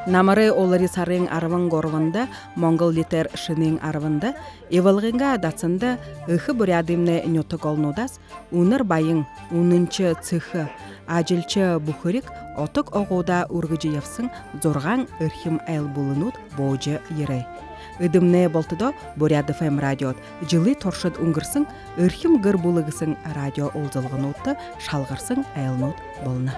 Намары олари сарың арвын горвында, Монгол литер шының арвында, евалғынға дацында ұхы бұрядымны нөті қолнудас, уныр байың, унынчы цихы, ажилчы бұхырик, отық оғуда үргіжі евсің, зорған үрхім әл бұлынуд боғжы ерей. Үдімне болтыдо Бурят ФМ радиот, жылы торшыд ұңғырсың, үрхім ғыр бұлығысың радио олзылғын отты, шалғырсың әйлнуд болына.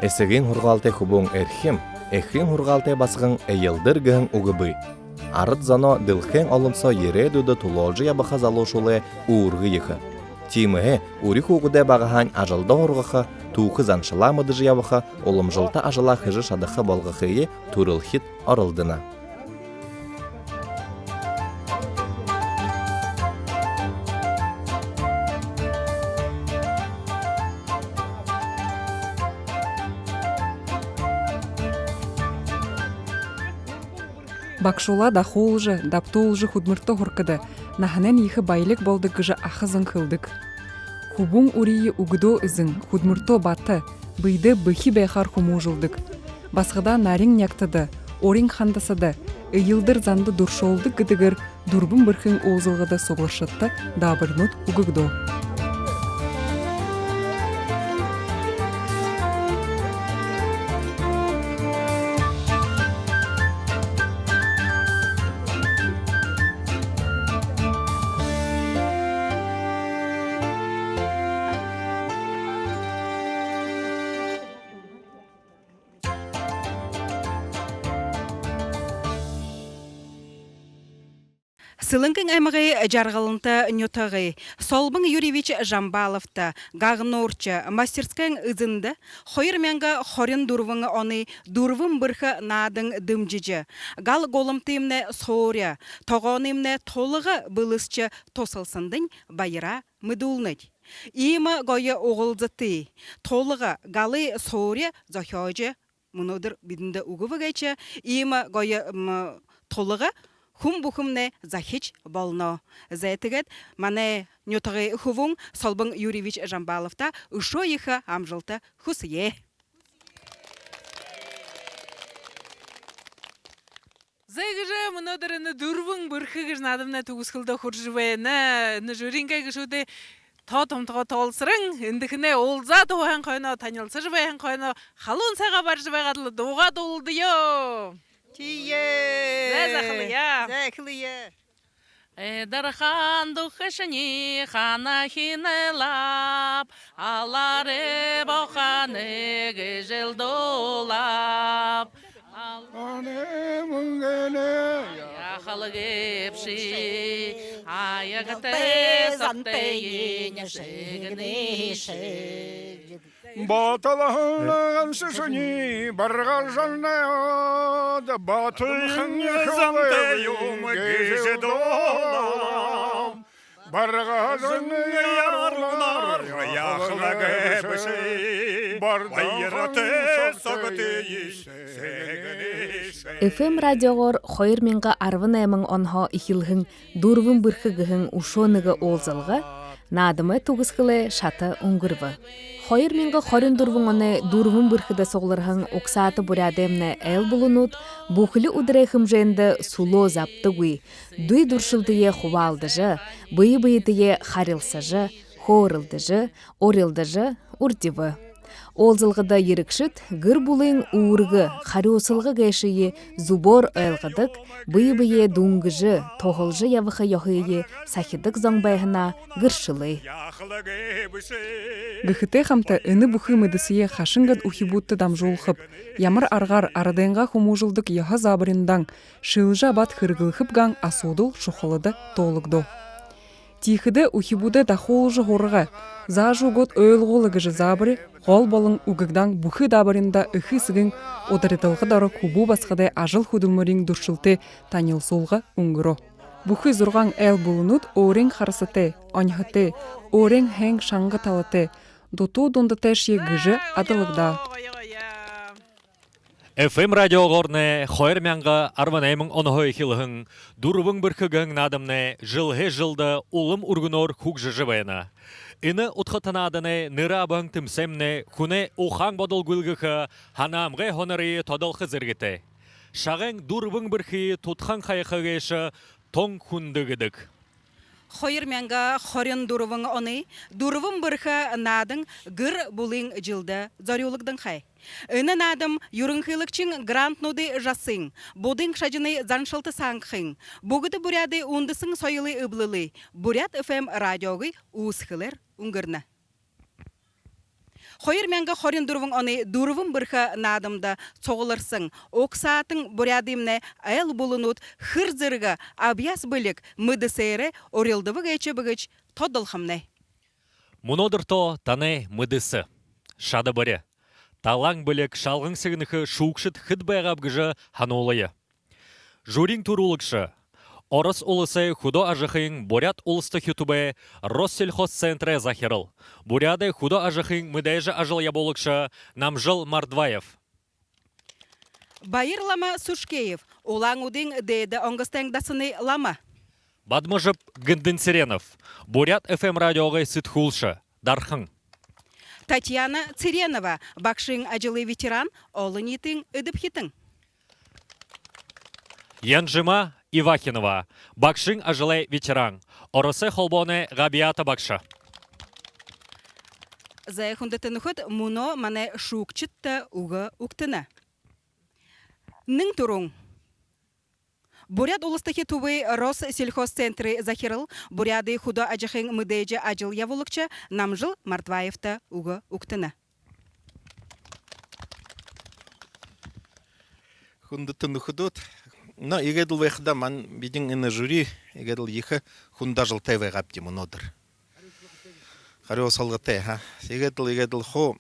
Эсегин хургалте хубун эрхим, эхин хургалте басгын эйылдыр гын угыбы. Арыт зано дылхен олымсо ередуды туложы ябыха залошулы уургы йыхы. Тимыхе урих угуде багахан ажылда хоргыхы, туухы заншыламыдыжы ябыха, олымжылта ажыла хыжы шадыхы болгыхыйы турылхит орылдына. Бакшула дахулжы, даптулжы худмырты хуркыды, наханен ихы байлык болды гыжы ахызын кылдык. Хубун урии угдо ызын, худмырто баты, быйды быхи бэхар хумужылдык. Басқыда нарин няктыды, орин хандасыды, ыйылдыр занды дуршолды гыдыгыр, дурбун бырхын олзылғыда соғлышытты, дабырнут угыгдо. Сылыңкың аймағы жарғылынты нөтіғі, Солбың Юрьевич Жамбаловты, Гағнорчы, мастерскайң үзінді, Хойырменгі хорин дұрвыңы оны дұрвым бірхі надың дымжыжы, Гал голымтымны сооря, тоғонымны толығы бұлысчы тосылсындың байыра мүдулныд. Имі гойы оғылзыты, толығы галы сооря зохёжы, мұнудыр бидінді уғывы гайчы, имі гойы толығы Хум-бухумне захич болно. Зайтыгет мане нютығы хувун Солбың Юрьевич Жамбаловта ұшо ехі амжылты хусые. Зайгыжы мұнадырыны дұрвың бұрхығыж надымна туғысқылда құржывайына, нұжыринға күшуді Татым-тұға толсырың, үндікіне олза туған қойна, танылсы жывайын қойна, халун саға бар жывайғадылы доға толды йо. Зәкілия. Дархан дұқышыны қана хинелап, алары бақаны гежел долап. Ане мұңгені Яқылы кепші, аяғыты сантайын шегіні шeg. Батылығын сүсіні барға жаннайод, батылығын Зантайым геже долам, барға ярлар яқылы кепші, байыраты соғыты ешегіні ФМ радиогор хойырменға арвын әмін онға ихилхын дұрвын бірхігіхін ушоныға олзылға, надымы туғысқылы шаты ұңғырвы. Хойырменға хорин дұрвын оны дұрвын бірхіді соғлырхын оқсаты бұрядемні әл бұлынуд, бұқылы ұдырайхым жэнді суло заптығый, дуй дұршылдые хувалдыжы, быйы-быйдые харилсыжы, хорылдыжы, орылдыжы, урдивы. Олзылғыда ерікшіт, ғыр бұлың уырғы, хариосылғы гәшіе, зубор әлғыдық, бый-бые дуңгыжы, тоғылжы явықы яхыйе, сахидық заңбайғына ғыршылы. Гыхыте хамта ыны бұхы mëдысые хашынгад ухибутты дамжулхып, ямар арғар арадайынға хумужылдық яха забырындан, шылжа бат хыргылхып гаң асудыл шухылыды толыгдо. Тихыды ухибуды дахолжы хорыға, за жугот өйлғолы гыжы забыры, қол болың угыгдан бұхы дабырында үхі сігін одырытылғы дары кубу басқыдай ажыл худылмырың дұршылты танил солға ұңғыро. Бұхы зұрған әл бұлынуд орен харысыты, аньхыты, орен хәң шаңғы талыты, доту дондыты шие гыжы адылығда. FM радио горне хойр мянга арванаймын онохой хилхын дурвың біркігің надымне жылды улым ургунор хук жыжывайна. Ины утхатанадыны нырабың тімсемне хуне ухаң бодол гүлгіхі ханамғы хонары тодол хызыргіті. Шағын дурвың біркі тутхан қайқығышы тоң хундығыдық. Хойыр мәңгі хорен дурвың оны, дурвың біркі надың гыр бұлың жылды зорюлықдың қай. Ына надым юрынхылықчың грант ноды жасың, бодың шажыны заншылты саңқың. Бұғыды буряды ундысың сойылы ұблылы, бурят FM радиоғы уысқылыр үңгірні. Хойыр мәңгі хорен дурвың оны дурвың біркі надымда соғылырсың. Оксатың бурядымны әл бұлынут хырзырғы абияс білік мүдісері орелдывы гәйчі бүгіч тодылхымны. Мұнодыр то таны мүдісі. Шады бірі. Талаң білік шалғың сігінікі шуқшыт хыд байғап гыжы ханолайы. Журин турулықшы. Орыс улысы худо ажықың Бурят улысты хютубе Россельхозцентре захирыл. Буряды худо ажықың мүдәйжі ажыл яболықшы Намжыл Мардваев. Байыр лама Сушкеев, олаң удың дейді оңғыстаңдасыны лама. Бадмыжып Гындын Сиренов. Бурят FM радиоғы сытхулшы. Дархың. Татьяна Циренова, бақшың ажылы ветеран, олын етің үдіп Янжима Ивахинова, бақшың ажылы ветеран. Орысы холбоны Габията бақшы. Зайхундатын ұхыт мұно мане шуқчытты ұғы ұқтыны. Ның тұрың. Бурят улыстахи тувы Россельхозцентры захирыл, буряды худо ажықың мүдейджі ажыл явулықчы Намжыл Мартваевты ұғы ұқтыны. Хундатын ұхыдот. Но егеділ вайхыда ман бидің іні жюри, егеділ ехі хунда жылтай вайғапти мұнодыр. Қарио салғытай, егеділ хо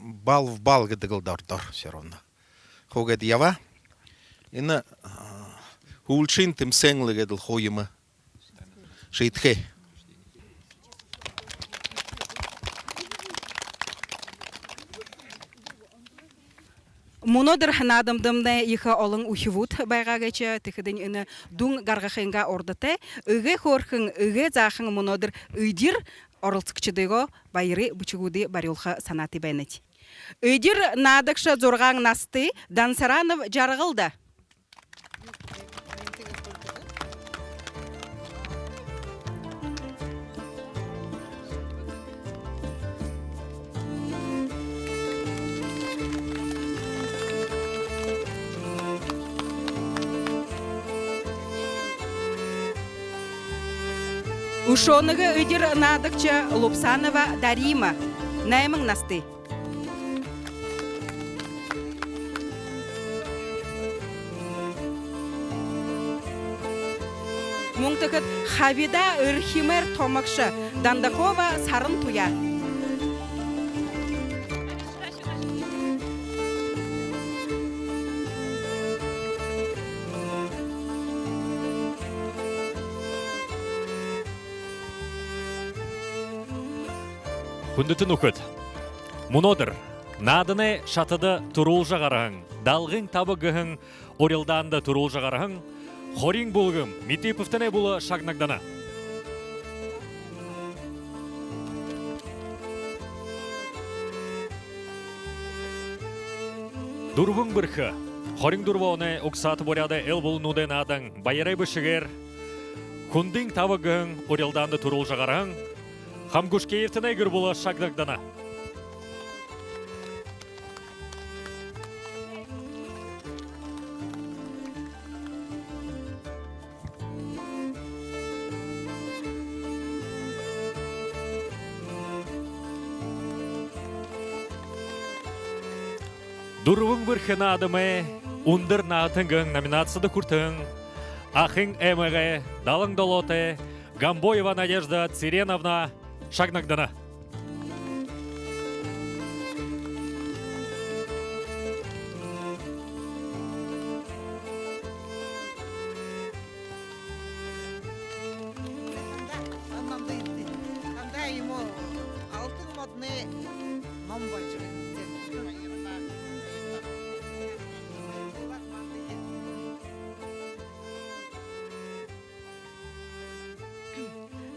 бал в бал гедігілдардор все равно. Хо геді ява, іні хулчин тім сәңлі геділ хойымы шейтхе. Мұнодыр надымдымны ехі олың ұхивуд байға geçі тіхідін үні дүң гарғақыңға ордыты, үге хорқың, үге зақың мұнодыр үйдір орылтықчыдығы байыры бүчігуді барылға санаты бәйнет. Үйдір надықшы зорғаң насты Дансаранов жарғылды. Ушоныгы үйдір надықчы Лупсанова Дарима. Наймың насты. Мұңтықыт Хавида Үрхимер Томакшы Дандакова Сарын Туя. Хүндітін үкіт. Мұнодыр, надыны шатыды тұрул жағарығың, далғың табығығың, орелданды тұрул жағарығың, хорин бұлғым, Митиповтіне бұлы шағнагдана. Дұрвың бірхі, хорин дұрвауны ұқсаты боряды әл бұлынуден адың, байырай бішігер, хүндің табығығың, орелданды тұрул жағарығың, Хамгушкеевтіне гір бұлы шағнагдана. Дұрвың бір хена адымы, ұндыр наатыңғың номинацияды күртің, Ахың әміғі, далың долоты, Гамбоева Надежда Циреновна, Шагнагдана.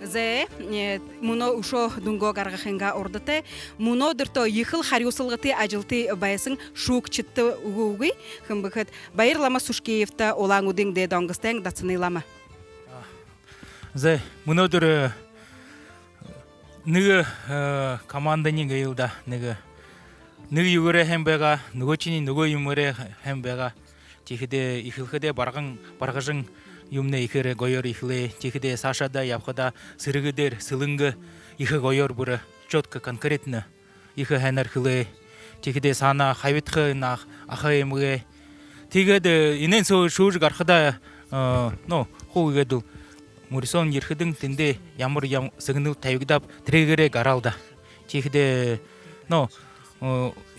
Зе муно ушо дунго гаргахынга ордате муно дырто йыхыл харюсылгыты ажилты байсын шук читты угуги хымбыхат байырлама Сушкеевта олаңудың де донгыстен дацынылама. Зе мунодыр ныгы команда неге йылда ныгы югыре хембега ныгочини ныго юмыре хембега тихиде ихилхиде баргыжың юмне ихире гойор ихле тихиде Сашада япхада сырыгыдер сылынгы ихи гойор буры четко конкретно ихи хэнер хиле тихиде сана хайвитхы нах ахаемге тигеде инен со шууж гархада хугедул Мурисон ерхидың тінде ямар сыгыныл тайгдап трегере гаралда тихиде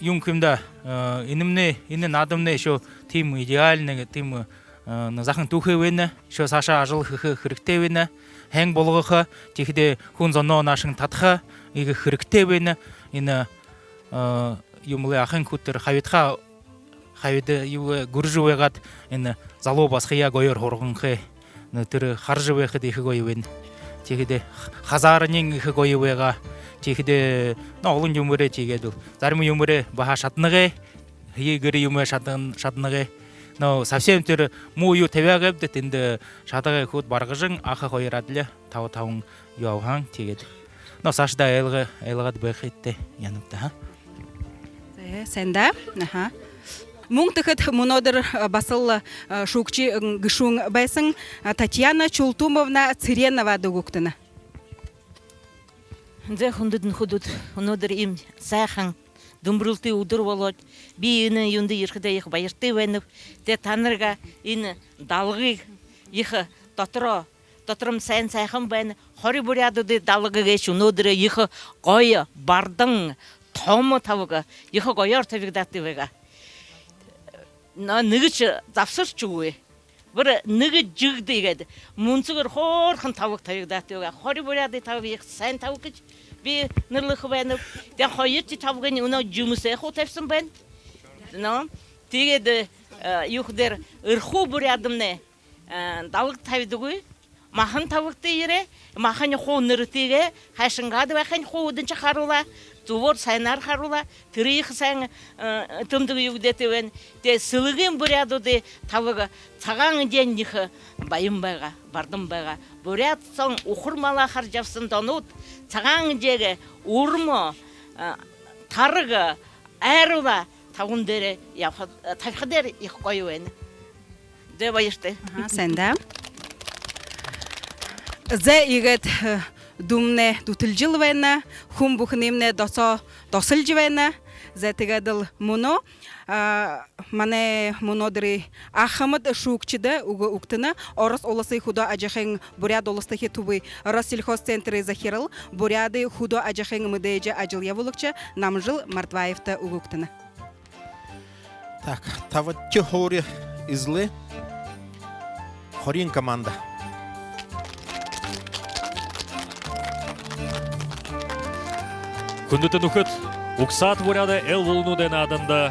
юмкимда инемне инен адамне шо тим идеальный тим назахын тухевена шо Саша ажыл хырыктевена хэн болгохо тихиде хун зоно нашын татха иге хырыктевена ина юмлы ахын кутер хавитха хавиде юе гуржуегат ина зало басхия гойор хоргынхе нөтөр харжыбехе дихе гойвен тихиде хазарынын ихе гойвега тихиде олун юмуре тигедул зармы юмуре баха шатныгы егери юмуре шатныгы совсем төр мую тебягып детинде шатыгы хут баргыжың аха койрадле тау юахан тигед Сашда элгат бехетте яныкта Сенда Муңтыхыт мунодыр басыл шукчи гышуң байсын Татьяна Чултумовна Циренова дугуктына. Зе хундудын худуд унодыр им сайхан думбрулты удыр болот би ины юнды ерхиде их байырты веніп те танырга ины далгы их тотрым сайхан бен хори бурядыды далгы геш унодыр их гой бардың тому тавыга их гойор тавигдаты вега ныгыч запсыр чугуй бір ныгы жигди геді мунсугыр хорхын тавык тавигдаты вега хори буряды тавык сайн тавык би нырлыхы беніп де хойырчы тавыгын уна жұмысы хотепсін бен тегеді юхдер ырху бурядымне далык тавидугуй махан тавыкты ере махан хо ныртыге хашынгады бахан хо удынча харула тувор сайнар харула тырых сан тымдыгы югдетевен те сылыгын бурядуды тавыга цагаң деннихы байым байга бардым байга буряд сон ухурмала харжапсын донут цагаң деге урмо тарыга айрула тавундере яфа тавхадер их койуен де байышты Сенда Зе игет думне дутылжилвена хум бухнимне досылжвена зе тегадыл муно мане мунодри ахамыт шукчиде уктына орос олысы худо ажахен буряд олыстахи тубы Россельхозцентры захирыл буряды худо ажахен мыдеже ажыл явулыкча намжыл Мартваевта уктына. Так, тават чохори изле хорин команда. Күндітін үкіт, ұқсат бұряды әл болыну дән адында.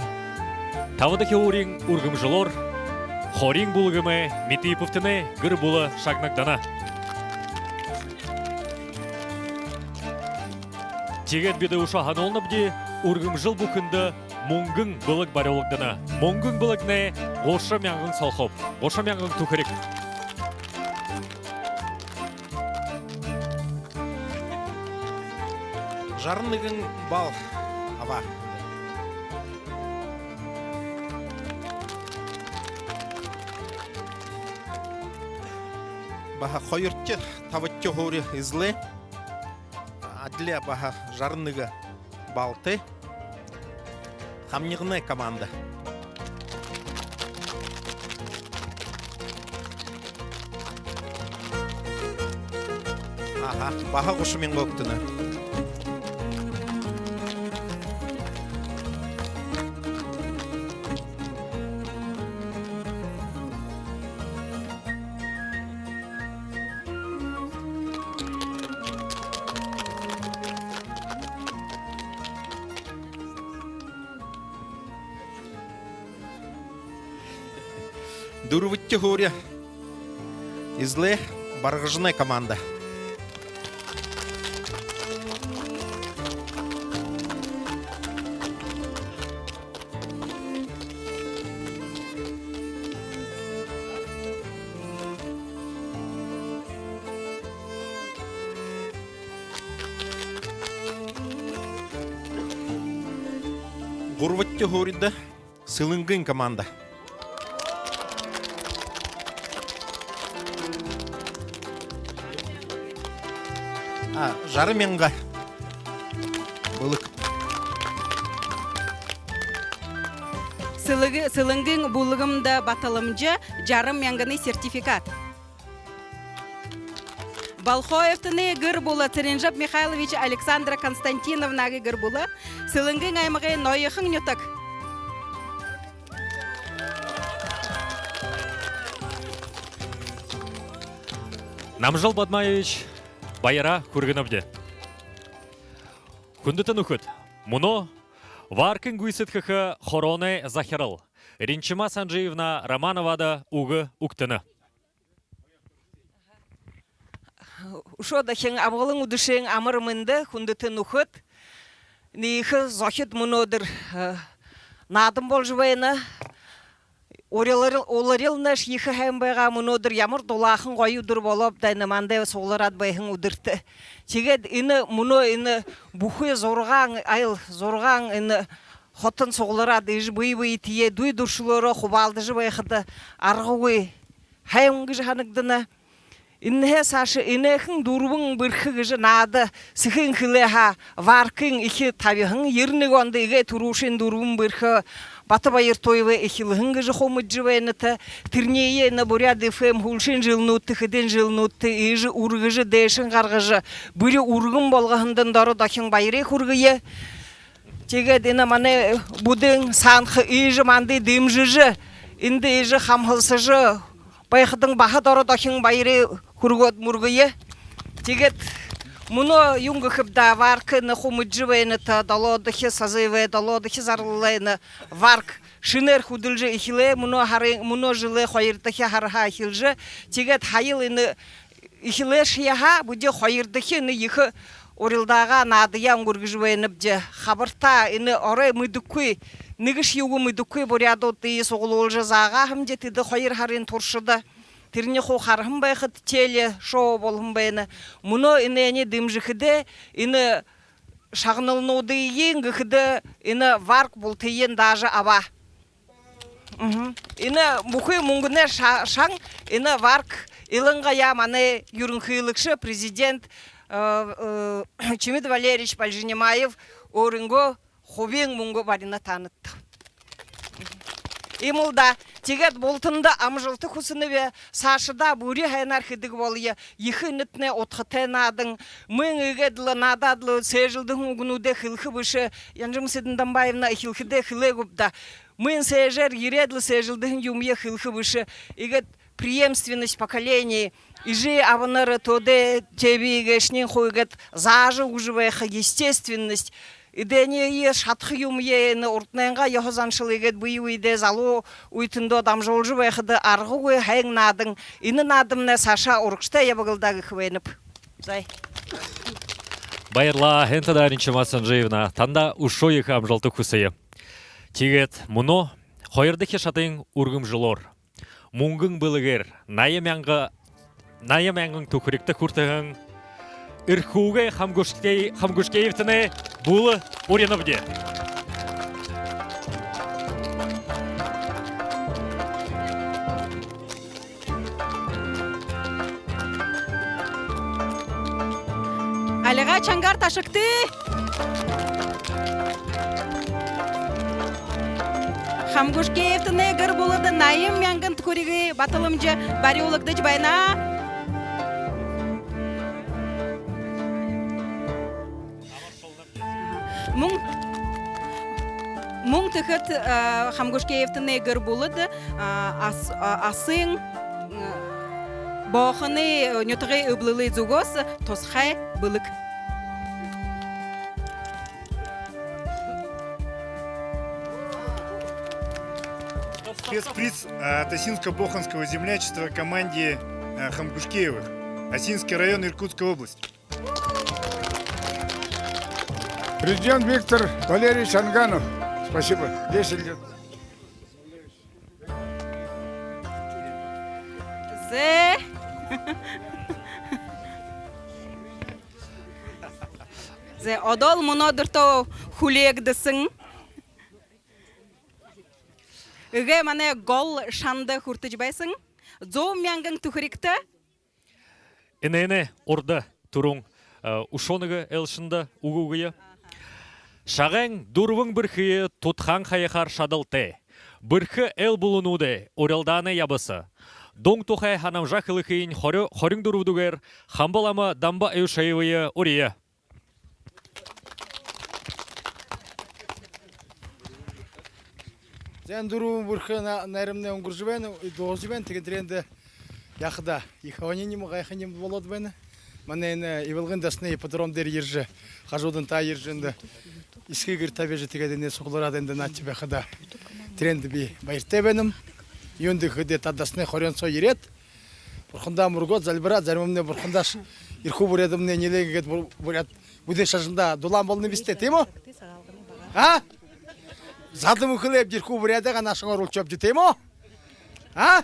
Тавыдыке орин үргім жылор, хорин бұлғымы Метиповтіне ғыр бұлы шағнақдана. Тегет беді ұшахан олныбде, үргім жыл бұқынды мұңгың бұлық бар олықдана. Мұңгың бұлық не, ғоша мяңғын салқып, ғоша мяңғын түкірік. Жарныгын бал ава. Баха хойыртчы тавытчы хори изле. Адле баха жарныгы балты. Хамнигны команда. Аха, баха кушымен көктіні. Дурвытчы хори изле баргыжны команда. Құрватты хорида сылыңгын команда. Жарым меңға бұлық. Сылыңгың булыгымда баталымжы жарым яңганы сертификат. Балхоевтыны гыр була Церенжап Михайлович Александра Константиновнағы гыр була. Сылыңгың аймағы нойықың нютак. Намжал Бадмаевич байыра көргінімде. Күндітін үкіт. Мұны варкын гүйсітхіхі Хороне Захирал. Ринчима Санжиевна Романовада уғы үктіні. Ушода хен абылың удышен амырмынды күндітін үкіт. Нейхі зохит мұнодыр надым бол жывайына. Оларыл наш ехі хәмбайға мұнодыр ямыр долақын қойудыр болып дайнамандай соларад байхын удырты. Тегет іні мұны іні бұхы зорған, айл зорған іні хотын соларад ежі бұй тие дуй дұршылары құбалды жы байқыды арғуы хәмгі жығанықдына. Инне сашы инехин дурбун бирхигже нада сихин хилеха варкин ихи табихин ернигонда иге турушин дурбун бирхи батабайыр тойве ихилхин же хомыджвенета тирнее на буряды фем хулшин жылнутты хиден жылнутты ижи ургыжы дэшин гаргыжы бири ургын болгахындан дары дахин байре хургые теге дина мане будын санхы ижи манды дымжыжы инде ижи хамхылсыжы байхыдың баха дары дахин байре хургот мургые тегет мұны юңғы хыбда варкыны хумыджывайныта далодыхи сазывай далодыхи зарлылайны варк шинер худылжы ихиле мұны жылы хойырдыхи харха ихилжы тегет хайыл ины ихиле шияха бұде хойырдыхи ины ихы орылдаға надыян көргіжвайнып же хабырта ины орай мүдіккүй нігіш юғы мүдіккүй бұрядоты соғыл олжы заға хымде тиді хойыр харин туршыды Тирне хо хархым байхыт теле шоу болхым байны. Мұны ине дымжықыды, ине шағнылнуды енгіхіді, ине варк болтыйен дажы аба. Ине мұхы мұңгіне шаң, ине варк илыңға я маны юрынхыйлықшы президент Чемид Валерьевич Пальжинемаев орынғы хобең мұңғы барына танытты. Имылда тегет болтында амжылты құсыны сашыда бүре хайнар хидіг болыя, ехі нітіне отқытайнадың, мұң үгеділі нададылы сейжілдің ұғынуды хилхы бұшы, янжым седіндан байымна хилхіде хиле көпді. Мұң сейжер ереділі сейжілдің юмия хилхы бұшы, егет преемственность поколений, ижи аванары тоды тебе егешнен хойгет зажы ұжывайха естественность, Идене шатхы юмьені ұртнайынға яхызаншыл егет бұй үйде залу уйтынды адам жолжы байқыды арғы ой хайың надың, ині надымны саша ұрқшта ебігілдағы хвеніп. Зай. Байырла хентада Ринчима Санжиевна, танда ушо ехі амжалты күсейі. Тегет, мұны қойырдықе шатың ұрғым жылор. Мұңғың бұлығыр, найымяңғың түкірікті күртігің, Ирхуге Хамгушкеевтіне бұлы оренівде. Алиға чангар ташықты. Хамгушкеевтіне гір бұлыды найым яңғын түкірігі батылымжы бари олықты жбайна. Мұң түхіт Хамгушкеевтіне гір болыды, асың бақыны нөтіғі өблілі зүгос тосқай бұлық. Спецприз от Осинско-Боханского землячества команде Хамгушкеевых. Осинский район, Иркутская область. Президент Виктор Валерьевич Анганов. Спасибо. 10 лет. Зе одол мұнодырто хулегдісің. Үге мане гол шанды хуртыжбайсың. Зо мянган тухрикті. Инене орда туруң ушоныгы элшында угугыя. Шағаң дурвың бірхие тұтқан қайықар шадылты. Бірхі эл бұлынуды орелданы ябысы. Доң тұқай ханамжа қылықейін хорың дұрудығыр хамбалама дамба әушайвые ория. Зен дұруым бірхі нәрімне ұңғыр жібені, доғы жібен, теген тренді яқыда. Ихаваненім ғайханем болады бәні. Мәнен ивылғындасыны ипподромдер ержі, қажудың та ержінді. Искегір табежі тегедіне сұғылырадынды нәтчі бәқыда. Тренді бі байырте бәнім. Йонды хүде тадасыны хорен со ерет. Бұрқында мұргот, зәлбірат, зәрмімне бұрқындаш. Ирху бұредімне нелегігет бұрет. Бұден шажында дулан болны бісте, теймо? А? Задым ұқылеп ирху бұреде ғана шыңар ұл чөп жетеймо? А?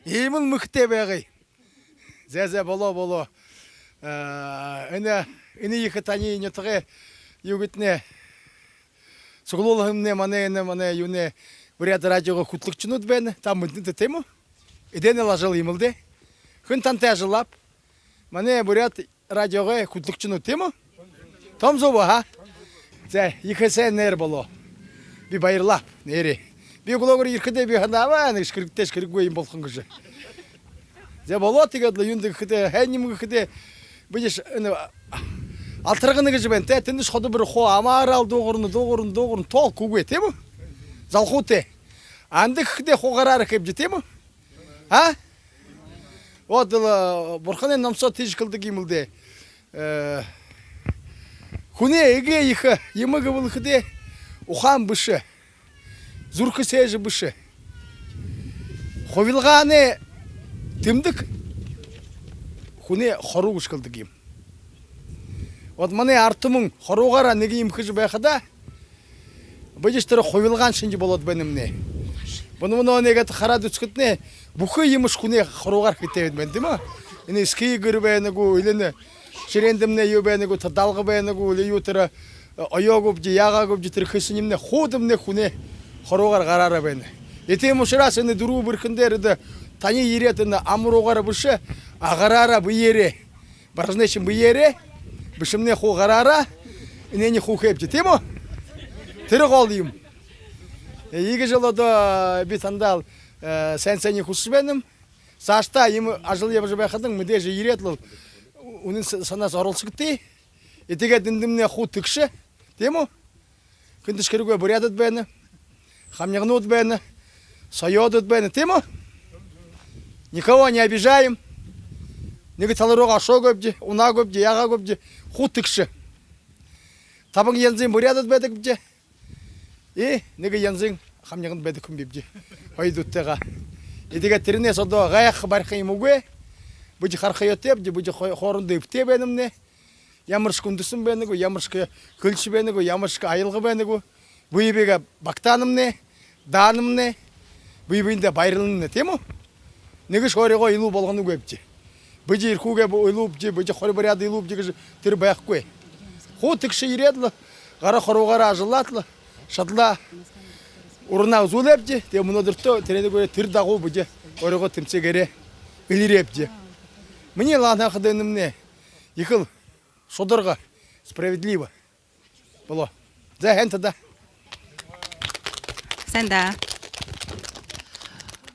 Емін мұқте бәғи. Зәзә боло. Іні екі тани нетіғі югітне. Сұғылылығымне мане юне бұреде радиоға құтлықчыны бәні. Там мүдінді теймо? Идене лажыл емілді. Хүн тантай жылап. Мане бурят радиоға құтлықчыны теймо? Том зобы, ха? Зә, екі сән нәр боло. Би байырлап, нәре. Би құлағыр еркіде би хандава, ішкіріктеш кірік өйін болқын күші. Зә боло тегедлі юнды күхіде, әнім күхіде, бұдеш алтырғыны күші бән, тәтіндіш ходы бір қо, амарал доғырын, тол күгуе, теймо? Залқу те. Анды күхіде қоғарары кеп жетеймо? А? Вот бұрқанен намсо тежі қылды кемілді. Хуне еге ехі, емігі бұлықыде ұқан бұшы, зұрқы сәжі бұшы. Ховилғаны тімдік, хуне хору ұш қылды кем. Вот мане артымың хоруғара неге емхіжі байқыда, бұдештері ховилған шынжы болады бәнімне. Бұны негеті қарады үскітіне, бұқы еміш хуне хоруғар кетеведі мен, деймі? Іні скей көрі бәйінігу, үліні шерендімне ю бәйінігу, тадалғы бәйінігу, үлі ютыры, ойогып же, яғагып же, тіркісінімне, худымне хуне хоруғар қарары бәйіні. Етем ұшырас, іні дұру біркіндерді, тани еретіні амыруғары бұшы, ағарара бұ ере, баржынешін бұ ере, бұшымне ху қарара, інені ху хеп жетемо? Тірі қолдайым. Егі жылыда бит андал сән-сәне құсы бәнім. Сашта емі ажыл ебі жібәқыдың мүде жи еретліл. Оның санасы орылсы күтті. Етеге діндімне ху түкші. Дему? Күндіш кірігі бұрядыд бәні. Хамнығын өт бәні. Сайод өт бәні. Дему? Никого не обижаем. Неге талыруға шо көпде, уна көпде, яға көпде. Ху түкші. Табың елзен бұрядыд бәді көпде. Неге янзың хамнығын бәді күн бепде. Ойды өттеға. Едеге тіріне соды ғаяқ барқайым өге. Бұжы қарқай өттеп, бұжы қорынды өпте бәнімне. Ямырш күндісін бәнігу, ямыршқы күлші бәнігу, ямыршқы айылғы бәнігу. Бұйбеге бақтанымне, данымне, бұйбейінде байрылымне, тему? Неге шорыға илу болғаны көпте. Бұжы ирхуге илу өпте, бұжы қоры баряды илу өпте тір баяқ көй. Ху түкші ереділі, ғара қоруғара ажылатлы. Шатла урна узулепте, те мұнадырты тереді көре тір дағу бұде, орығы тімсегере үлірепте. Мне лана қыдынымне, екіл шодырға справедливо было. За хэнтада. Сәнда.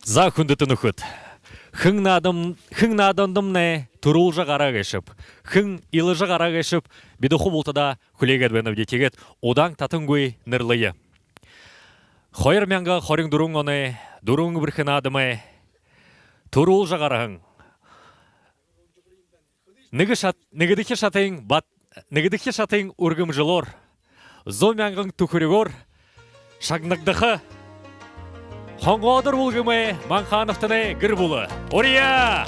За күндітін үхіт. Хың надандымне тұрулжа қара кешіп, хың илыжа қара кешіп, бедіху болтада күлегет бәніп детегет одан татын көй нұрлыйы. Хойыр мәңгі хорың дұрың оны, дұрың бірхін адымы, тұрулжа қарағың. Нігідіке шатың үргім жылор, зо мәңгің түкірігор, шағнықдықы, Хоңғадыр бұлғымы Манхановтыны гір бұлы. Ория!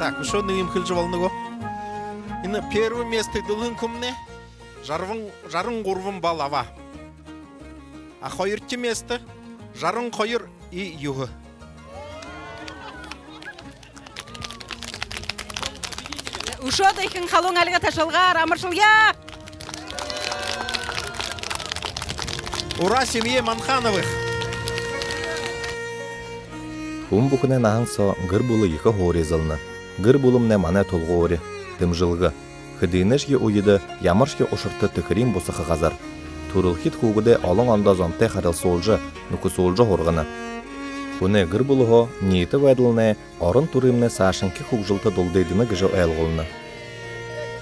Так, ушо ныгим хылжы балныго. Ины первое место дылын кумне? Жарын гурвын балава. А хойыртчы место? Жарын хойыр и юғы. Ушо дейхин халуң әлігі ташылғар, амыршылға! Ура семье Манхановых! Хум бухне нахансо гыр булы екі хори зылны. Гыр булымне мане толғори, тымжылғы. Хыдынышге уйды, ямыршге ошырты тықырин босықы ғазар. Турылхит хугуде алың анда зонте харил солжы, нуку солжы хорғыны. Хуне гыр булыхо, ниеті вайдылны, орын турымне сашынки хугжылты долдейдіні гыжы әлғылны.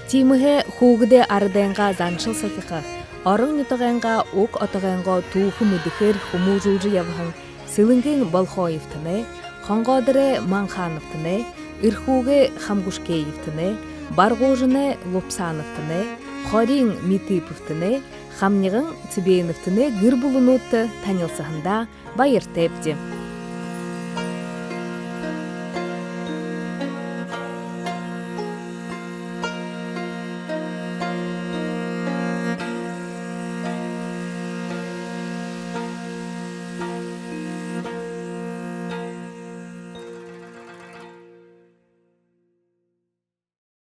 Тимыхе хугуде арденға заншыл сакиқы. Орын нютығанға, оқ отығанға туухы мүдіхер хуму жулжы явығын. Сылыңген Балхоевтыны, Хонғадыры Манхановтыны, Ирхуге Хамгушкеевтыны, Барғожыны Лопсановтыны, Хорин Митиповтыны, Хамнигын Цибеновтыны гыр булынутты танылсығында байыртепті.